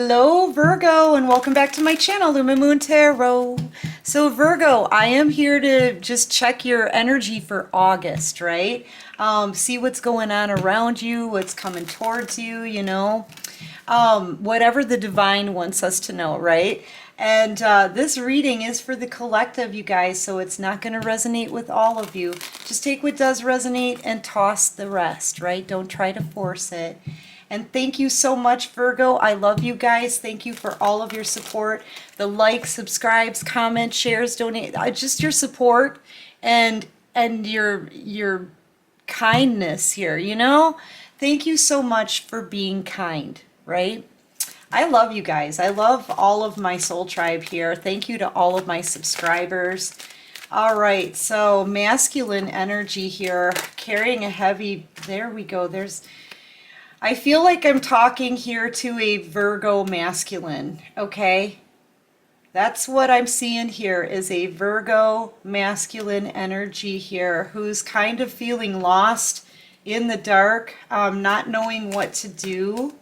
Hello Virgo, and welcome back to my channel, Lumen Moon Tarot. So Virgo, I am here to just check your energy for August, right? See what's going on around you, what's coming towards you, whatever the divine wants us to know, right? And this reading is for the collective, you guys, so it's not going to resonate with all of you. Just take what does resonate and toss the rest, right? Don't try to force it. And thank you so much, Virgo. I love you guys. Thank you for all of your support. The likes, subscribes, comments, shares, donate, just your support and your kindness here, Thank you so much for being kind, right? I love you guys. I love all of my soul tribe here. Thank you to all of my subscribers. All right, so masculine energy here, carrying a heavy, there we go. I feel like I'm talking here to a Virgo masculine, okay? That's what I'm seeing here is a Virgo masculine energy here who's kind of feeling lost in the dark, not knowing what to do.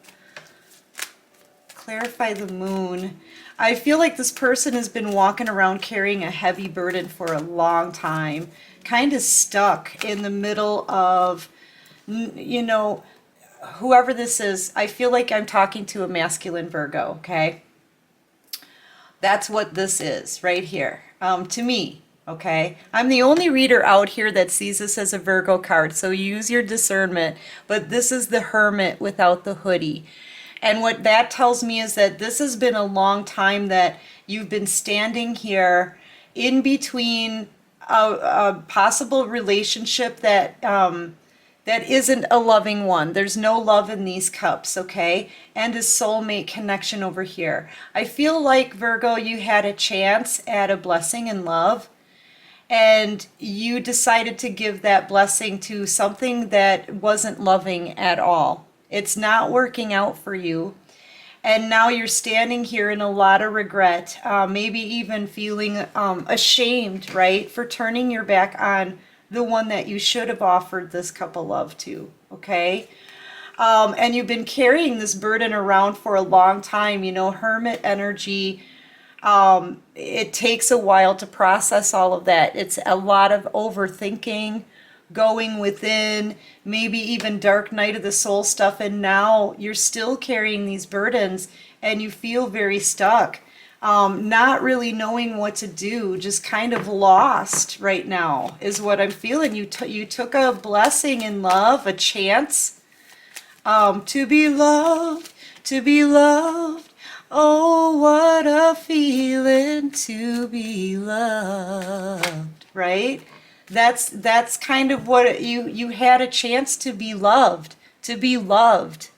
Clarify the moon. I feel like this person has been walking around carrying a heavy burden for a long time, kind of stuck in the middle of, whoever this is. I feel like I'm talking to a masculine Virgo, okay? That's what this is right here, to me, okay? I'm the only reader out here that sees this as a Virgo card, so use your discernment. But this is the Hermit without the hoodie. And what that tells me is that this has been a long time that you've been standing here in between a possible relationship that isn't a loving one. There's no love in these cups, okay? And a soulmate connection over here. I feel like, Virgo, you had a chance at a blessing in love, and you decided to give that blessing to something that wasn't loving at all. It's not working out for you. And now you're standing here in a lot of regret, maybe even feeling ashamed, right, for turning your back on the one that you should have offered this cup of love to, okay? And you've been carrying this burden around for a long time, Hermit energy. It takes a while to process all of that. It's a lot of overthinking, going within, maybe even dark night of the soul stuff, and now you're still carrying these burdens and you feel very stuck. Not really knowing what to do, just kind of lost right now is what I'm feeling. You took a blessing in love, a chance to be loved, to be loved. Oh, what a feeling to be loved, right? That's kind of what you had a chance to be loved, to be loved.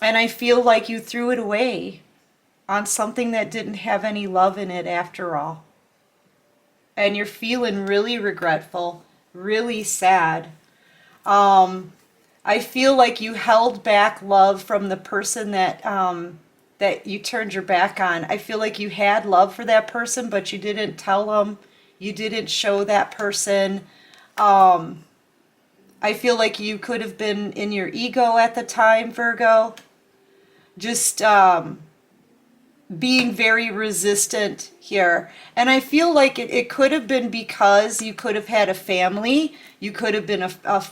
And I feel like you threw it away on something that didn't have any love in it after all. And you're feeling really regretful, really sad. I feel like you held back love from the person that you turned your back on. I feel like you had love for that person, but you didn't tell them. You didn't show that person. I feel like you could have been in your ego at the time, Virgo. Just being very resistant here. And I feel like it could have been because you could have had a family. You could have been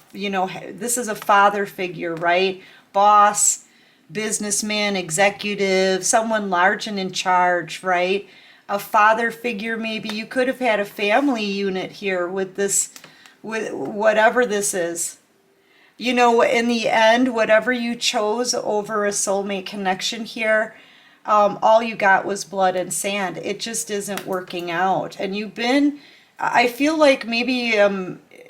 this is a father figure, right? Boss, businessman, executive, someone large and in charge, right? A father figure, maybe. You could have had a family unit here with this, with whatever this is. In the end, whatever you chose over a soulmate connection here, all you got was blood and sand. It just isn't working out. And I feel like maybe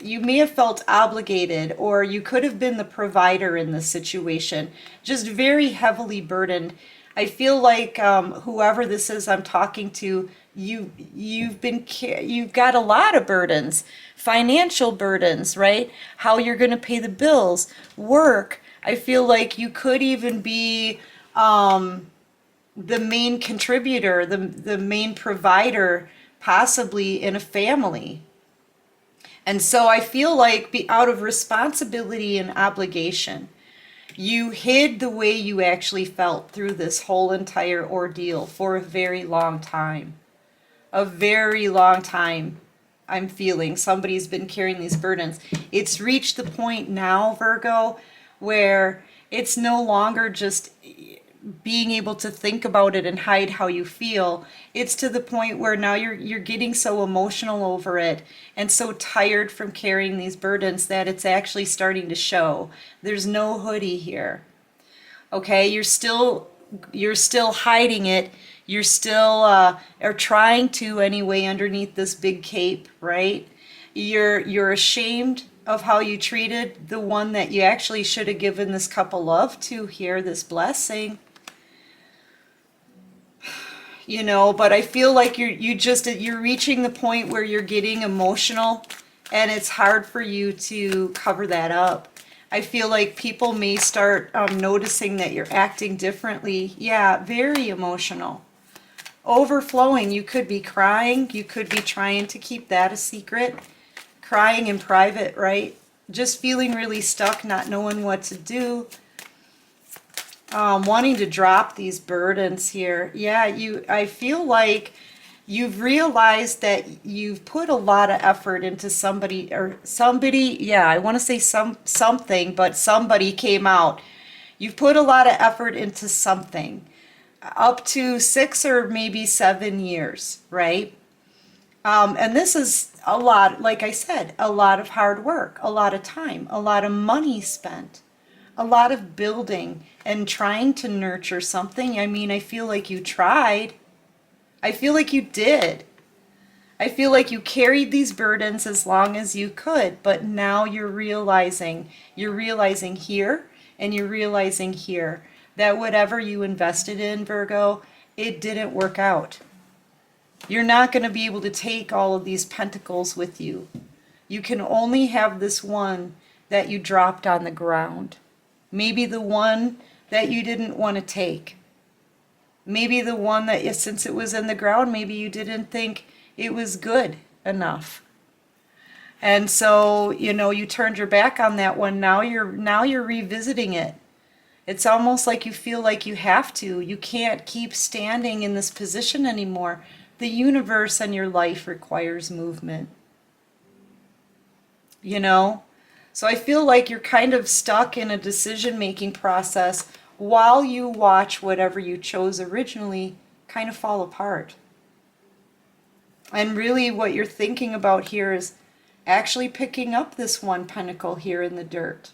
you may have felt obligated, or you could have been the provider in this situation, just very heavily burdened. I feel like whoever this is I'm talking to, you've got a lot of burdens, financial burdens, right? How you're going to pay the bills, work. I feel like you could even be the main contributor, the main provider, possibly in a family. And so I feel like out of responsibility and obligation, You hid the way you actually felt through this whole entire ordeal for a very long time. A very long time. I'm feeling somebody's been carrying these burdens. It's reached the point now, Virgo, where it's no longer just being able to think about it and hide how you feel. It's to the point where now you're getting so emotional over it and so tired from carrying these burdens that it's actually starting to show. There's no hoodie here. Okay, you're still hiding it. You're still or trying to anyway underneath this big cape, right? You're ashamed of how you treated the one that you actually should have given this cup of love to here, this blessing. You know, but I feel like you're reaching the point where you're getting emotional and it's hard for you to cover that up. I feel like people may start noticing that you're acting differently. Yeah, very emotional. Overflowing. You could be crying. You could be trying to keep that a secret. Crying in private, right? Just feeling really stuck, not knowing what to do. Wanting to drop these burdens here. Yeah, I feel like you've realized that you've put a lot of effort into somebody, yeah, I want to say something, but somebody came out. You've put a lot of effort into something, up to 6 or maybe 7 years, right? And this is a lot, like I said, a lot of hard work, a lot of time, a lot of money spent, a lot of building and trying to nurture something. I mean, I feel like you tried. I feel like you did. I feel like you carried these burdens as long as you could, but now you're realizing here and you're realizing here that whatever you invested in, Virgo, it didn't work out. You're not going to be able to take all of these pentacles with you. You can only have this one that you dropped on the ground. Maybe the one that you didn't want to take. Maybe the one that, since it was in the ground, maybe you didn't think it was good enough. And so, you know, you turned your back on that one. Now you're revisiting it. It's almost like you feel like you have to. You can't keep standing in this position anymore. The universe and your life requires movement. You know? So I feel like you're kind of stuck in a decision-making process while you watch whatever you chose originally kind of fall apart. And really what you're thinking about here is actually picking up this one pentacle here in the dirt.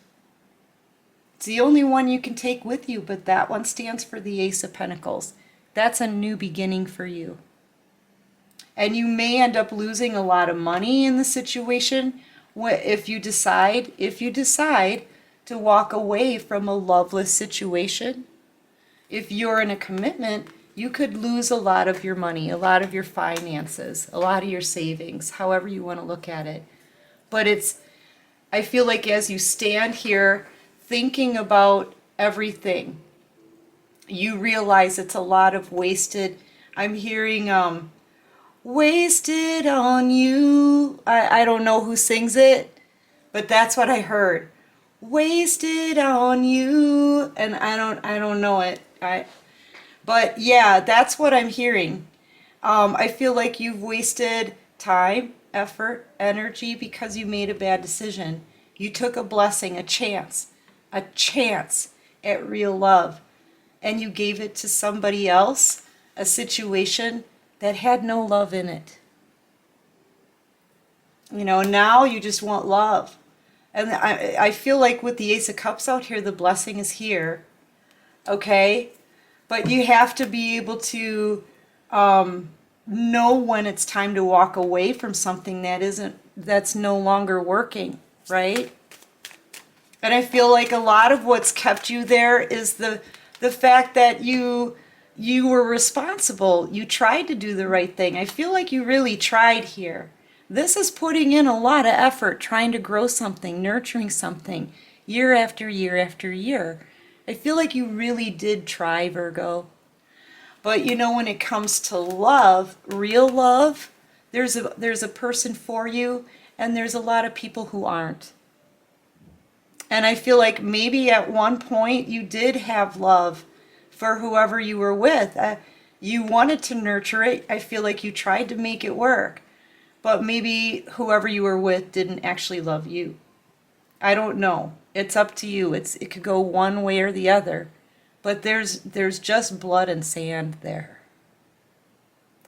It's the only one you can take with you, but that one stands for the Ace of Pentacles. That's a new beginning for you. And you may end up losing a lot of money in the situation if you decide to walk away from a loveless situation. If you're in a commitment, you could lose a lot of your money, a lot of your finances, a lot of your savings, however you want to look at it. But I feel like as you stand here thinking about everything, you realize it's a lot of wasted, I'm hearing wasted on you. I don't know who sings it, but that's what I heard. Wasted on you. And I don't know it. But yeah, that's what I'm hearing. I feel like you've wasted time, effort, energy because you made a bad decision. You took a blessing, a chance at real love, and you gave it to somebody else, a situation that had no love in it. You know, now you just want love. And I feel like with the Ace of Cups out here, the blessing is here. Okay? But you have to be able to know when it's time to walk away from something that's no longer working, right? And I feel like a lot of what's kept you there is the fact that you were responsible. You tried to do the right thing. I feel like you really tried here. This is putting in a lot of effort, trying to grow something, nurturing something, year after year after year. I feel like you really did try, Virgo. But you know, when it comes to love, real love, there's a person for you, and there's a lot of people who aren't. And I feel like maybe at one point you did have love for whoever you were with. You wanted to nurture it. I feel like you tried to make it work. But maybe whoever you were with didn't actually love you. I don't know. It's up to you. It could go one way or the other. But there's just blood and sand there.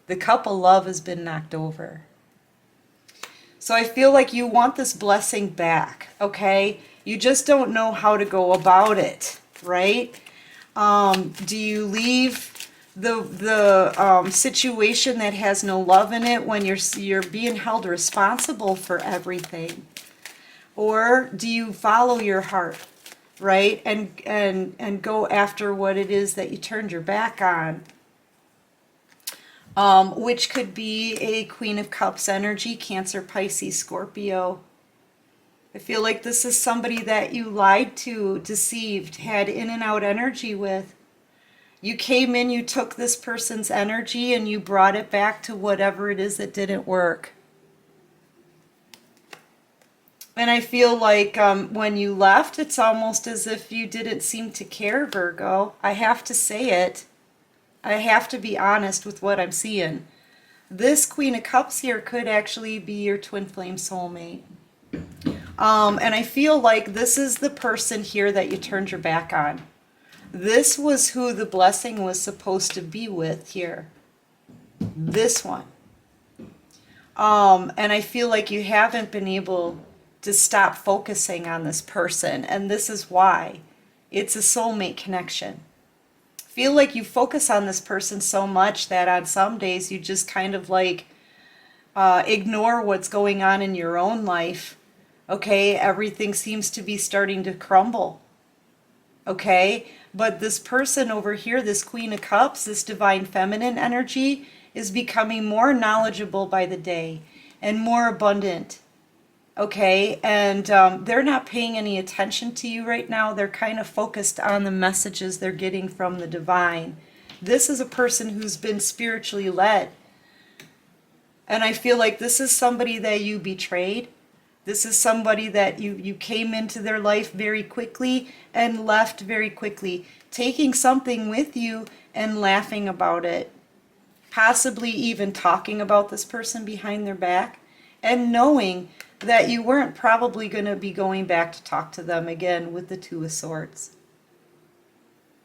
The cup of love has been knocked over. So I feel like you want this blessing back, okay? You just don't know how to go about it, right? Do you leave the situation that has no love in it when you're being held responsible for everything? Or do you follow your heart, right? And go after what it is that you turned your back on? Which could be a Queen of Cups energy, Cancer, Pisces, Scorpio. I feel like this is somebody that you lied to, deceived, had in and out energy with. You came in, you took this person's energy, and you brought it back to whatever it is that didn't work. And I feel like when you left, it's almost as if you didn't seem to care, Virgo. I have to say it. I have to be honest with what I'm seeing. This Queen of Cups here could actually be your twin flame soulmate. And I feel like this is the person here that you turned your back on. This was who the blessing was supposed to be with here. This one. And I feel like you haven't been able to stop focusing on this person. And this is why. It's a soulmate connection. Feel like you focus on this person so much that on some days you just kind of like ignore what's going on in your own life. Okay, everything seems to be starting to crumble. Okay, but this person over here, this Queen of Cups, this divine feminine energy, is becoming more knowledgeable by the day and more abundant. Okay, and they're not paying any attention to you right now. They're kind of focused on the messages they're getting from the divine. This is a person who's been spiritually led. And I feel like this is somebody that you betrayed. This is somebody that you came into their life very quickly and left very quickly, taking something with you and laughing about it. Possibly even talking about this person behind their back and knowing that you weren't probably going to be going back to talk to them again with the Two of Swords.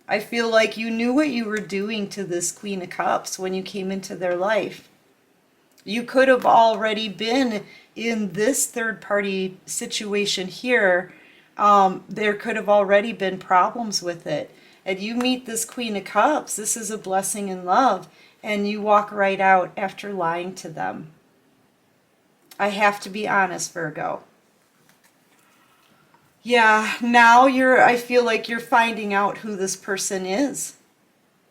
I feel like you knew what you were doing to this Queen of Cups when you came into their life. You could have already been in this third-party situation here. There could have already been problems with it. And you meet this Queen of Cups. This is a blessing in love. And you walk right out after lying to them. I have to be honest, Virgo. Yeah, now I feel like you're finding out who this person is.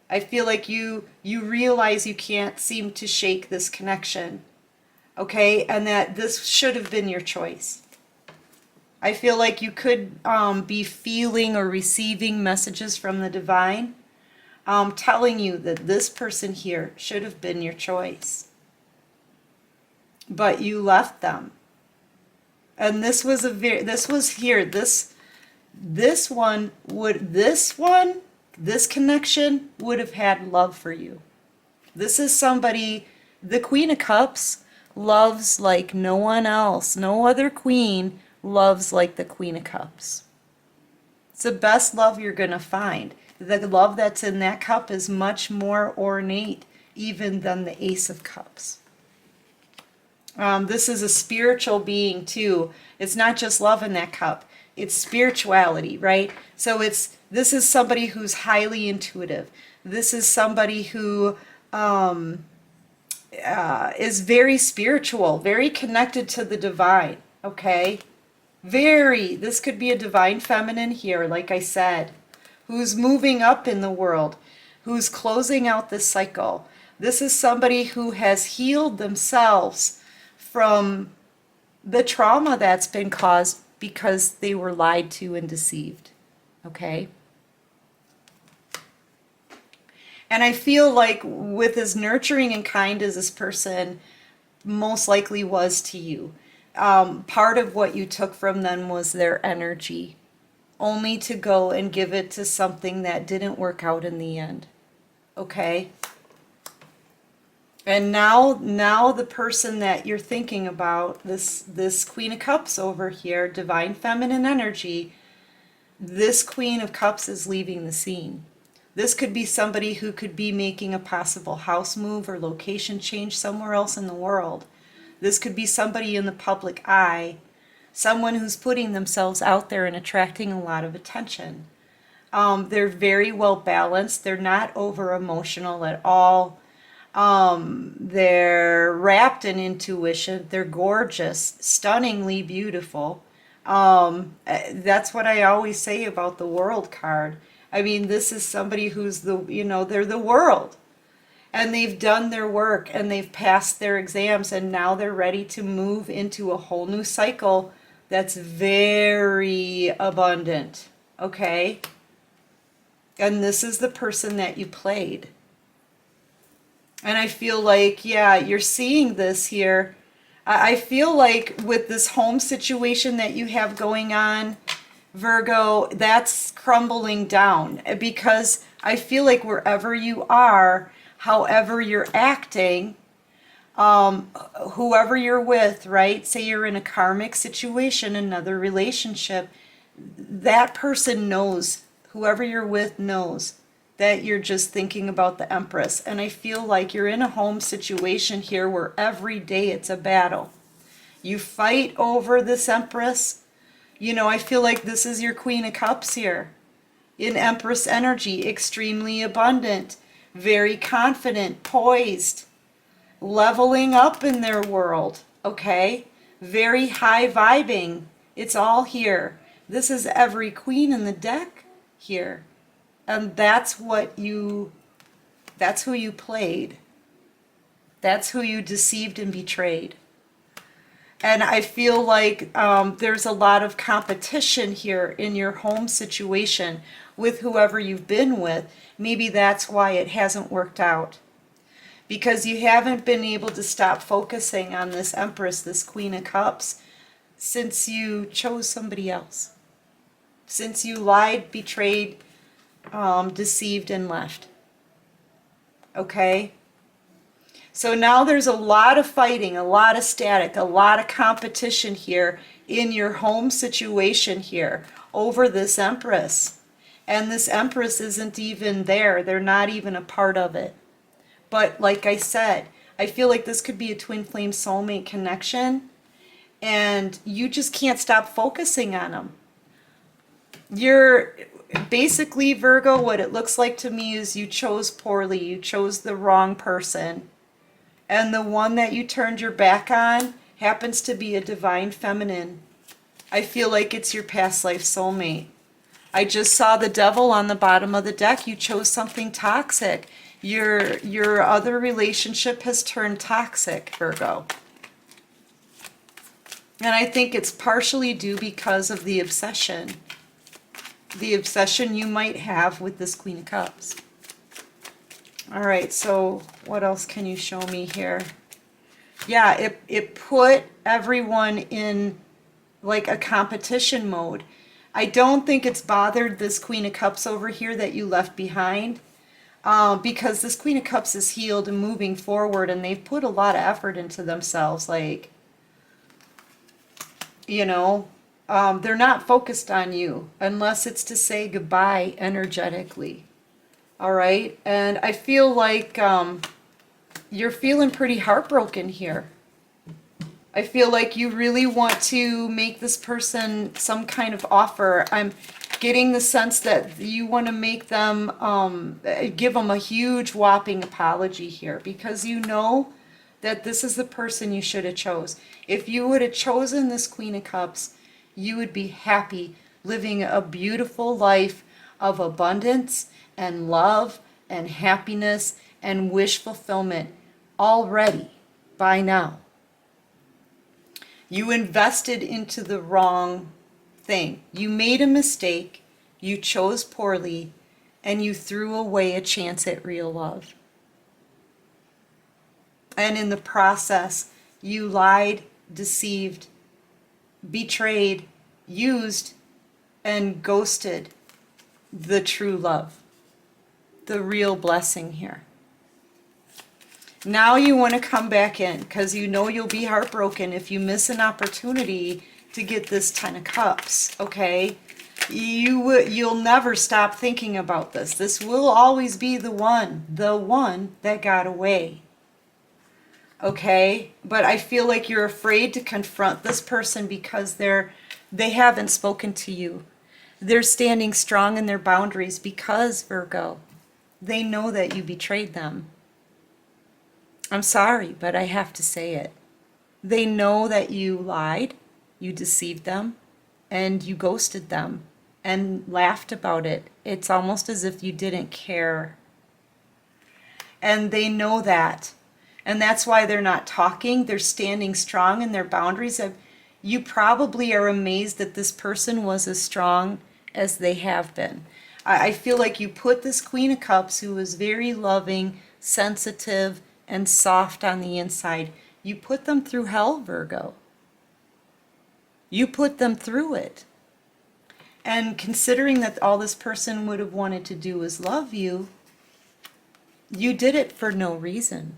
I feel like you realize you can't seem to shake this connection. Okay, and that this should have been your choice. I feel like you could be feeling or receiving messages from the divine telling you that this person here should have been your choice. But you left them. And this connection would have had love for you. This is somebody, the Queen of Cups loves like no one else. No other queen loves like the Queen of Cups. It's the best love you're going to find. The love that's in that cup is much more ornate even than the Ace of Cups. This is a spiritual being too. It's not just love in that cup. It's spirituality, right? So this is somebody who's highly intuitive. This is somebody who is very spiritual, very connected to the divine, okay? This could be a divine feminine here, like I said, who's moving up in the world, who's closing out this cycle. This is somebody who has healed themselves from the trauma that's been caused because they were lied to and deceived, okay? And I feel like with as nurturing and kind as this person most likely was to you, part of what you took from them was their energy, only to go and give it to something that didn't work out in the end. Okay? And now the person that you're thinking about, this Queen of Cups over here, divine feminine energy, this Queen of Cups is leaving the scene. This could be somebody who could be making a possible house move or location change somewhere else in the world. This could be somebody in the public eye, someone who's putting themselves out there and attracting a lot of attention. They're very well balanced. They're not over emotional at all. They're wrapped in intuition. They're gorgeous, stunningly beautiful. That's what I always say about the World card. I mean, this is somebody who's they're the world. And they've done their work and they've passed their exams and now they're ready to move into a whole new cycle that's very abundant. Okay? And this is the person that you played. And I feel like, yeah, you're seeing this here. I feel like with this home situation that you have going on, Virgo, that's crumbling down. Because I feel like wherever you are, however you're acting, whoever you're with, right? Say you're in a karmic situation, another relationship, that person knows, whoever you're with knows that you're just thinking about the Empress. And I feel like you're in a home situation here where every day it's a battle. You fight over this Empress. I feel like this is your Queen of Cups here. In Empress energy, extremely abundant, very confident, poised, leveling up in their world, okay? Very high vibing. It's all here. This is every queen in the deck here. And that's who you played. That's who you deceived and betrayed. And I feel like there's a lot of competition here in your home situation with whoever you've been with. Maybe that's why it hasn't worked out. Because you haven't been able to stop focusing on this Empress, this Queen of Cups, since you chose somebody else. Since you lied, betrayed, deceived, and left. Okay? So now there's a lot of fighting, a lot of static, a lot of competition here in your home situation here over this Empress. And this Empress isn't even there. They're not even a part of it. But like I said, I feel like this could be a twin flame soulmate connection. And you just can't stop focusing on them. You're basically, Virgo, what it looks like to me is you chose poorly. You chose the wrong person. And the one that you turned your back on happens to be a divine feminine. I feel like it's your past life soulmate. I just saw the Devil on the bottom of the deck. You chose something toxic. Your other relationship has turned toxic, Virgo. And I think it's partially due because of the obsession. The obsession you might have with this Queen of Cups. All right, so what else can you show me here? Yeah, it put everyone in like a competition mode. I don't think it's bothered this Queen of Cups over here that you left behind, because this Queen of Cups is healed and moving forward, and they've put a lot of effort into themselves. Like, they're not focused on you unless it's to say goodbye energetically. All right, and I feel like you're feeling pretty heartbroken here. I feel like you really want to make this person some kind of offer. I'm getting the sense that you want to make them, give them a huge whopping apology here, because you know that this is the person you should have chose. If you would have chosen this Queen of Cups, you would be happy living a beautiful life of abundance and love and happiness and wish fulfillment already by now. You invested into the wrong thing. You made a mistake, you chose poorly, and you threw away a chance at real love. And in the process, you lied, deceived, betrayed, used, and ghosted the true love, the real blessing here. Now you want to come back in because you know you'll be heartbroken if you miss an opportunity to get this Ten of Cups, okay? You'll never stop thinking about this. This will always be the one that got away. Okay? But I feel like you're afraid to confront this person because they haven't spoken to you. They're standing strong in their boundaries because, Virgo, they know that you betrayed them. I'm sorry, but I have to say it. They know that you lied, you deceived them, and you ghosted them and laughed about it. It's almost as if you didn't care. And they know that. And that's why they're not talking. They're standing strong in their boundaries. You probably are amazed that this person was as strong as they have been. I feel like you put this Queen of Cups, who is very loving, sensitive, and soft on the inside, you put them through hell, Virgo. You put them through it. And considering that all this person would have wanted to do was love you, you did it for no reason.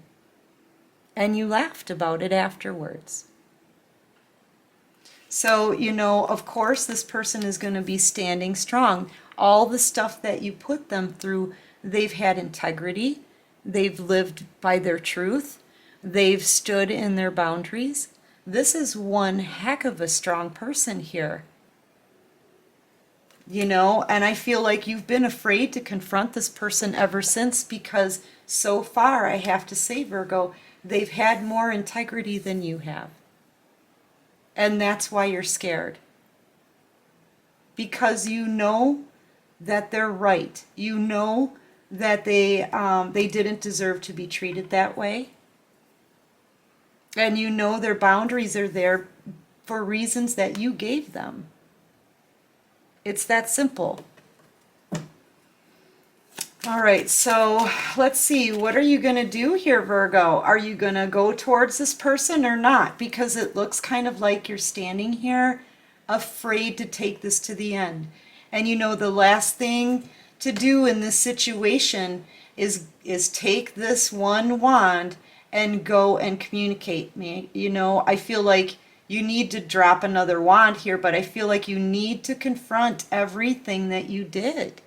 And you laughed about it afterwards. So, you know, of course, this person is going to be standing strong. All the stuff that you put them through, they've had integrity. They've lived by their truth. They've stood in their boundaries. This is one heck of a strong person here. You know, and I feel like you've been afraid to confront this person ever since because so far, I have to say, Virgo, they've had more integrity than you have. And that's why you're scared. Because you know that they're right. You know that they didn't deserve to be treated that way. And you know their boundaries are there for reasons that you gave them. It's that simple. All right, so let's see. What are you going to do here, Virgo? Are you going to go towards this person or not? Because it looks kind of like you're standing here afraid to take this to the end. And you know the last thing to do in this situation is take this one wand and go and communicate me. You know, I feel like you need to drop another wand here, but I feel like you need to confront everything that you did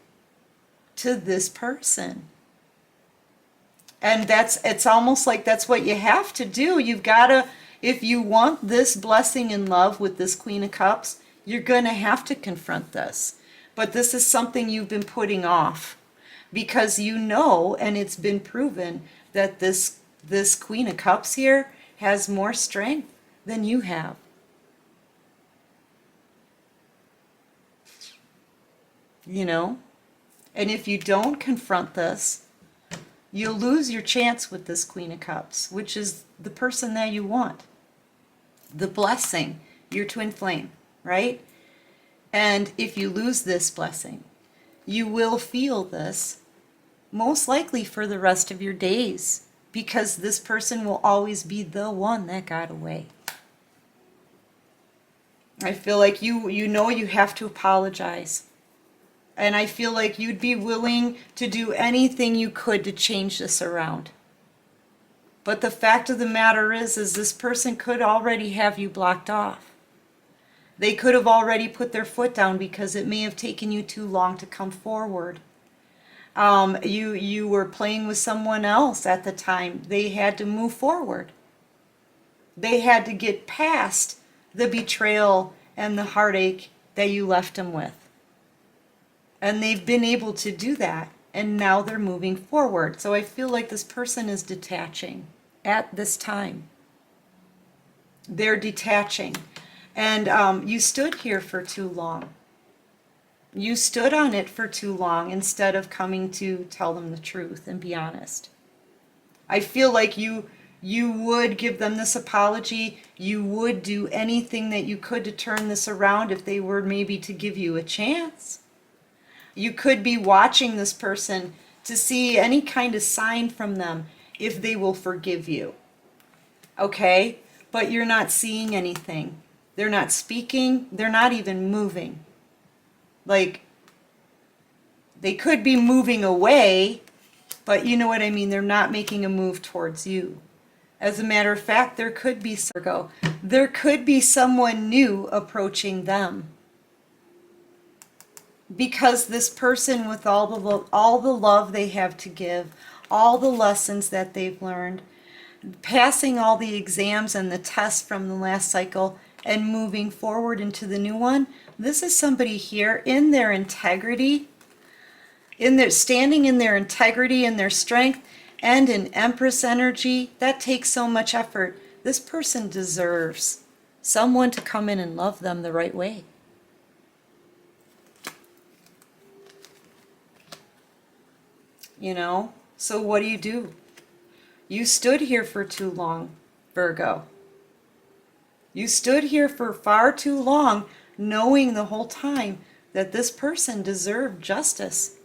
to this person. And it's almost like that's what you have to do. You've got to, if you want this blessing and love with this Queen of Cups, you're going to have to confront this. But this is something you've been putting off because you know, and it's been proven, that this Queen of Cups here has more strength than you have. You know? And if you don't confront this, you'll lose your chance with this Queen of Cups, which is the person that you want. The blessing, your twin flame, right? And if you lose this blessing, you will feel this most likely for the rest of your days, because this person will always be the one that got away. I feel like you know you have to apologize. And I feel like you'd be willing to do anything you could to change this around. But the fact of the matter is this person could already have you blocked off. They could have already put their foot down because it may have taken you too long to come forward. You were playing with someone else at the time. They had to move forward. They had to get past the betrayal and the heartache that you left them with. And they've been able to do that. And now they're moving forward. So I feel like this person is detaching at this time. They're detaching. And you stood here for too long. You stood on it for too long instead of coming to tell them the truth and be honest. I feel like you would give them this apology. You would do anything that you could to turn this around if they were maybe to give you a chance. You could be watching this person to see any kind of sign from them if they will forgive you. Okay? But you're not seeing anything. They're not speaking. They're not even moving. Like, they could be moving away, but you know what I mean, they're not making a move towards you. As a matter of fact, there could be, Virgo, there could be someone new approaching them. Because this person, with all the love they have to give, all the lessons that they've learned, passing all the exams and the tests from the last cycle and moving forward into the new one, this is somebody here in their integrity, standing in their integrity and their strength, and in Empress energy. That takes so much effort. This person deserves someone to come in and love them the right way. You know, so what do? You stood here for too long, Virgo. You stood here for far too long, knowing the whole time that this person deserved justice.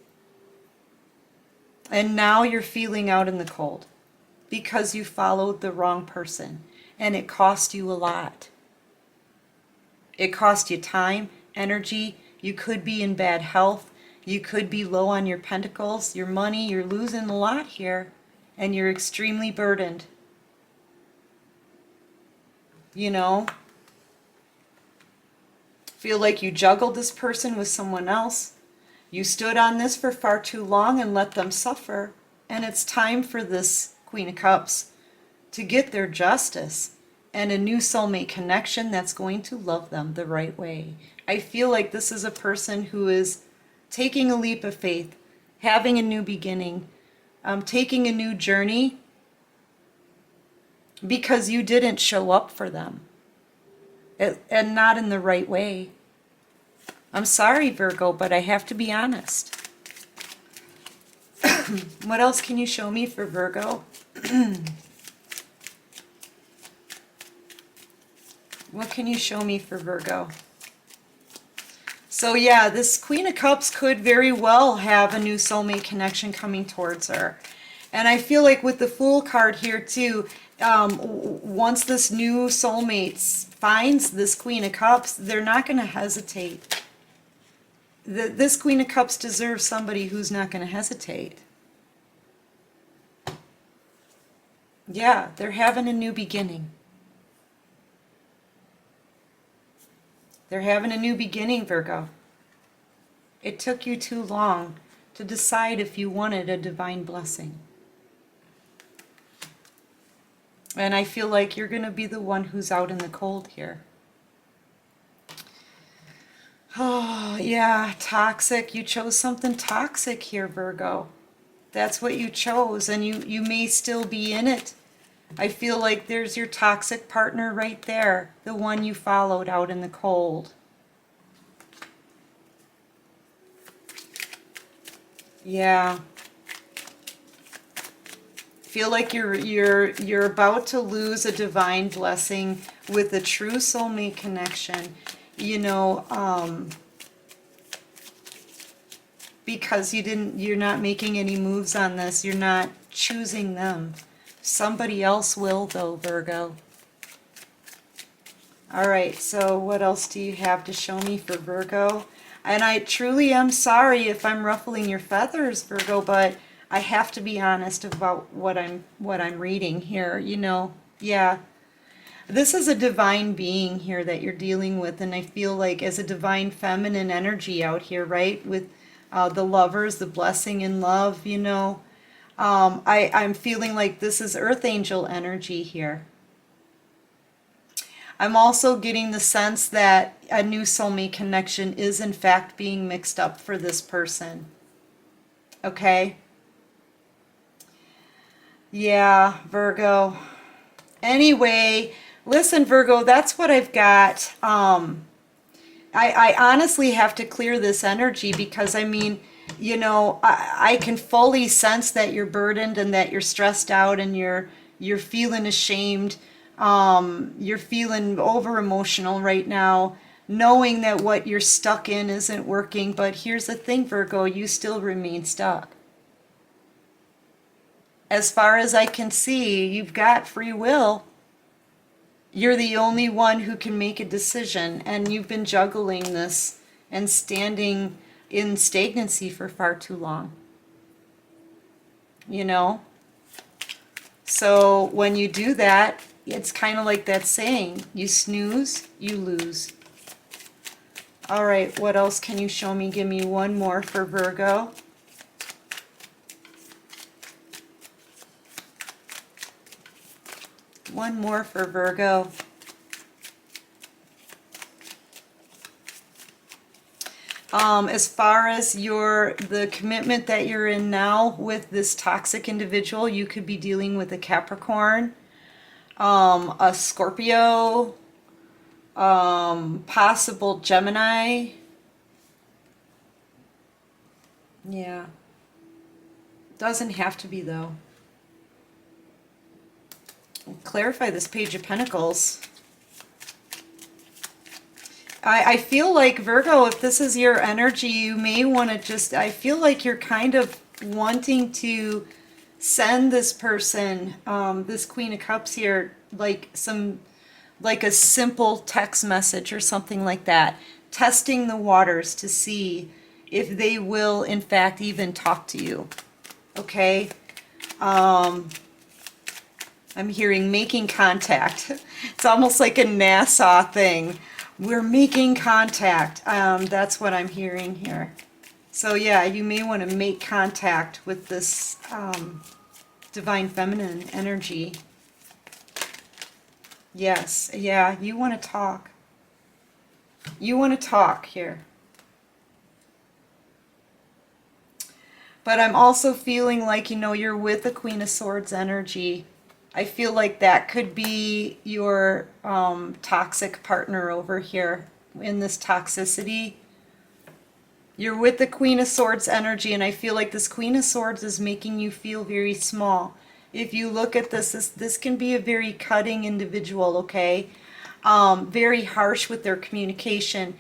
And now you're feeling out in the cold because you followed the wrong person, and it cost you a lot. It cost you time, energy. You could be in bad health. You could be low on your pentacles, your money. You're losing a lot here, and you're extremely burdened. You know, feel like you juggled this person with someone else. You stood on this for far too long and let them suffer. And it's time for this Queen of Cups to get their justice and a new soulmate connection that's going to love them the right way. I feel like this is a person who is taking a leap of faith, having a new beginning, taking a new journey because you didn't show up for them and not in the right way. I'm sorry, Virgo, but I have to be honest. What else can you show me for Virgo? What can you show me for Virgo? So yeah, this Queen of Cups could very well have a new soulmate connection coming towards her. And I feel like with the Fool card here too, once this new soulmate finds this Queen of Cups, they're not going to hesitate. This Queen of Cups deserves somebody who's not going to hesitate. Yeah, they're having a new beginning. They're having a new beginning, Virgo. It took you too long to decide if you wanted a divine blessing. And I feel like you're going to be the one who's out in the cold here. Oh, yeah, toxic. You chose something toxic here, Virgo. That's what you chose, and you may still be in it. I feel like there's your toxic partner right there, the one you followed out in the cold. Yeah. Feel like you're about to lose a divine blessing with a true soulmate connection. You know, because you're not making any moves on this. You're not choosing them. Somebody else will, though, Virgo. All right, so what else do you have to show me for Virgo? And I truly am sorry if I'm ruffling your feathers, Virgo, but I have to be honest about what I'm reading here. You know, yeah. This is a divine being here that you're dealing with, and I feel like as a divine feminine energy out here, right? With the lovers, the blessing and love, you know. I'm feeling like this is earth angel energy here. I'm also getting the sense that a new soulmate connection is in fact being mixed up for this person. Okay? Yeah, Virgo. Anyway, listen, Virgo, that's what I've got. I honestly have to clear this energy because, I mean, you know, I can fully sense that you're burdened and that you're stressed out and you're feeling ashamed. You're feeling over emotional right now, knowing that what you're stuck in isn't working. But here's the thing, Virgo, you still remain stuck. As far as I can see, you've got free will. You're the only one who can make a decision, and you've been juggling this and standing in stagnancy for far too long. You know? So when you do that, it's kind of like that saying, you snooze, you lose. All right, what else can you show me? Give me one more for Virgo. One more for Virgo. As far as the commitment that you're in now with this toxic individual, you could be dealing with a Capricorn, a Scorpio, possible Gemini. Yeah. Doesn't have to be, though. Clarify this Page of Pentacles. I feel like, Virgo, if this is your energy, you may want to just, I feel like you're kind of wanting to send this person, this Queen of Cups here, like a simple text message or something like that. Testing the waters to see if they will, in fact, even talk to you. Okay? I'm hearing making contact. It's almost like a NASA thing. We're making contact. That's what I'm hearing here. So yeah, you may want to make contact with this divine feminine energy. Yes, yeah, you want to talk. You want to talk here. But I'm also feeling like, you know, you're with the Queen of Swords energy. I feel like that could be your toxic partner over here in this toxicity. You're with the Queen of Swords energy, and I feel like this Queen of Swords is making you feel very small. If you look at this can be a very cutting individual, okay? Very harsh with their communication.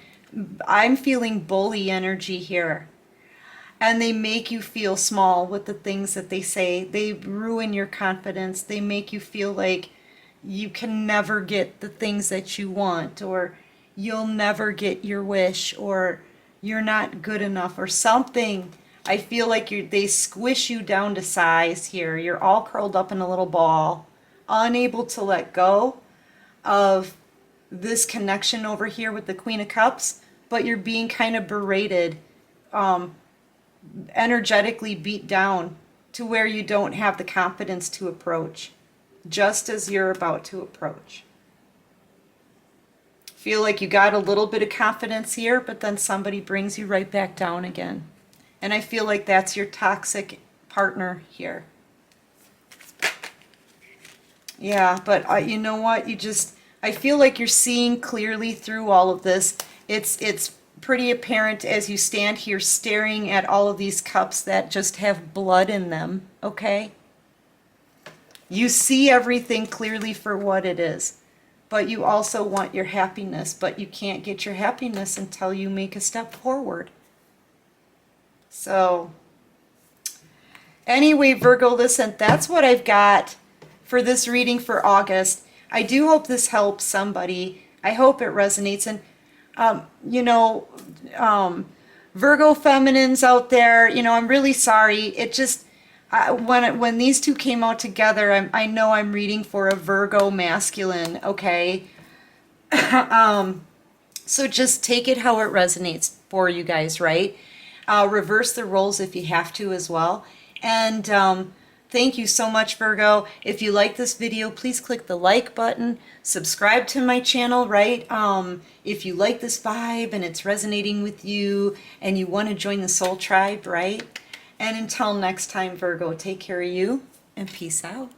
I'm feeling bully energy here. And they make you feel small with the things that they say. They ruin your confidence. They make you feel like you can never get the things that you want, or you'll never get your wish, or you're not good enough, or something. I feel like they squish you down to size here. You're all curled up in a little ball, unable to let go of this connection over here with the Queen of Cups, but you're being kind of berated, energetically beat down to where you don't have the confidence to approach, just as you're about to approach. Feel like you got a little bit of confidence here, but then somebody brings you right back down again. And I feel like that's your toxic partner here. Yeah, but you know what? I feel like you're seeing clearly through all of this. It's pretty apparent as you stand here staring at all of these cups that just have blood in them, okay? You see everything clearly for what it is, but you also want your happiness, but you can't get your happiness until you make a step forward. So, anyway, Virgo, listen, that's what I've got for this reading for August. I do hope this helps somebody. I hope it resonates. And you know, Virgo feminines out there, you know, I'm really sorry. It just, when these two came out together, I know I'm reading for a Virgo masculine, okay? So just take it how it resonates for you guys, right? Reverse the roles if you have to as well. And thank you so much, Virgo. If you like this video, please click the like button. Subscribe to my channel, right? If you like this vibe and it's resonating with you and you want to join the Soul Tribe, right? And until next time, Virgo, take care of you and peace out.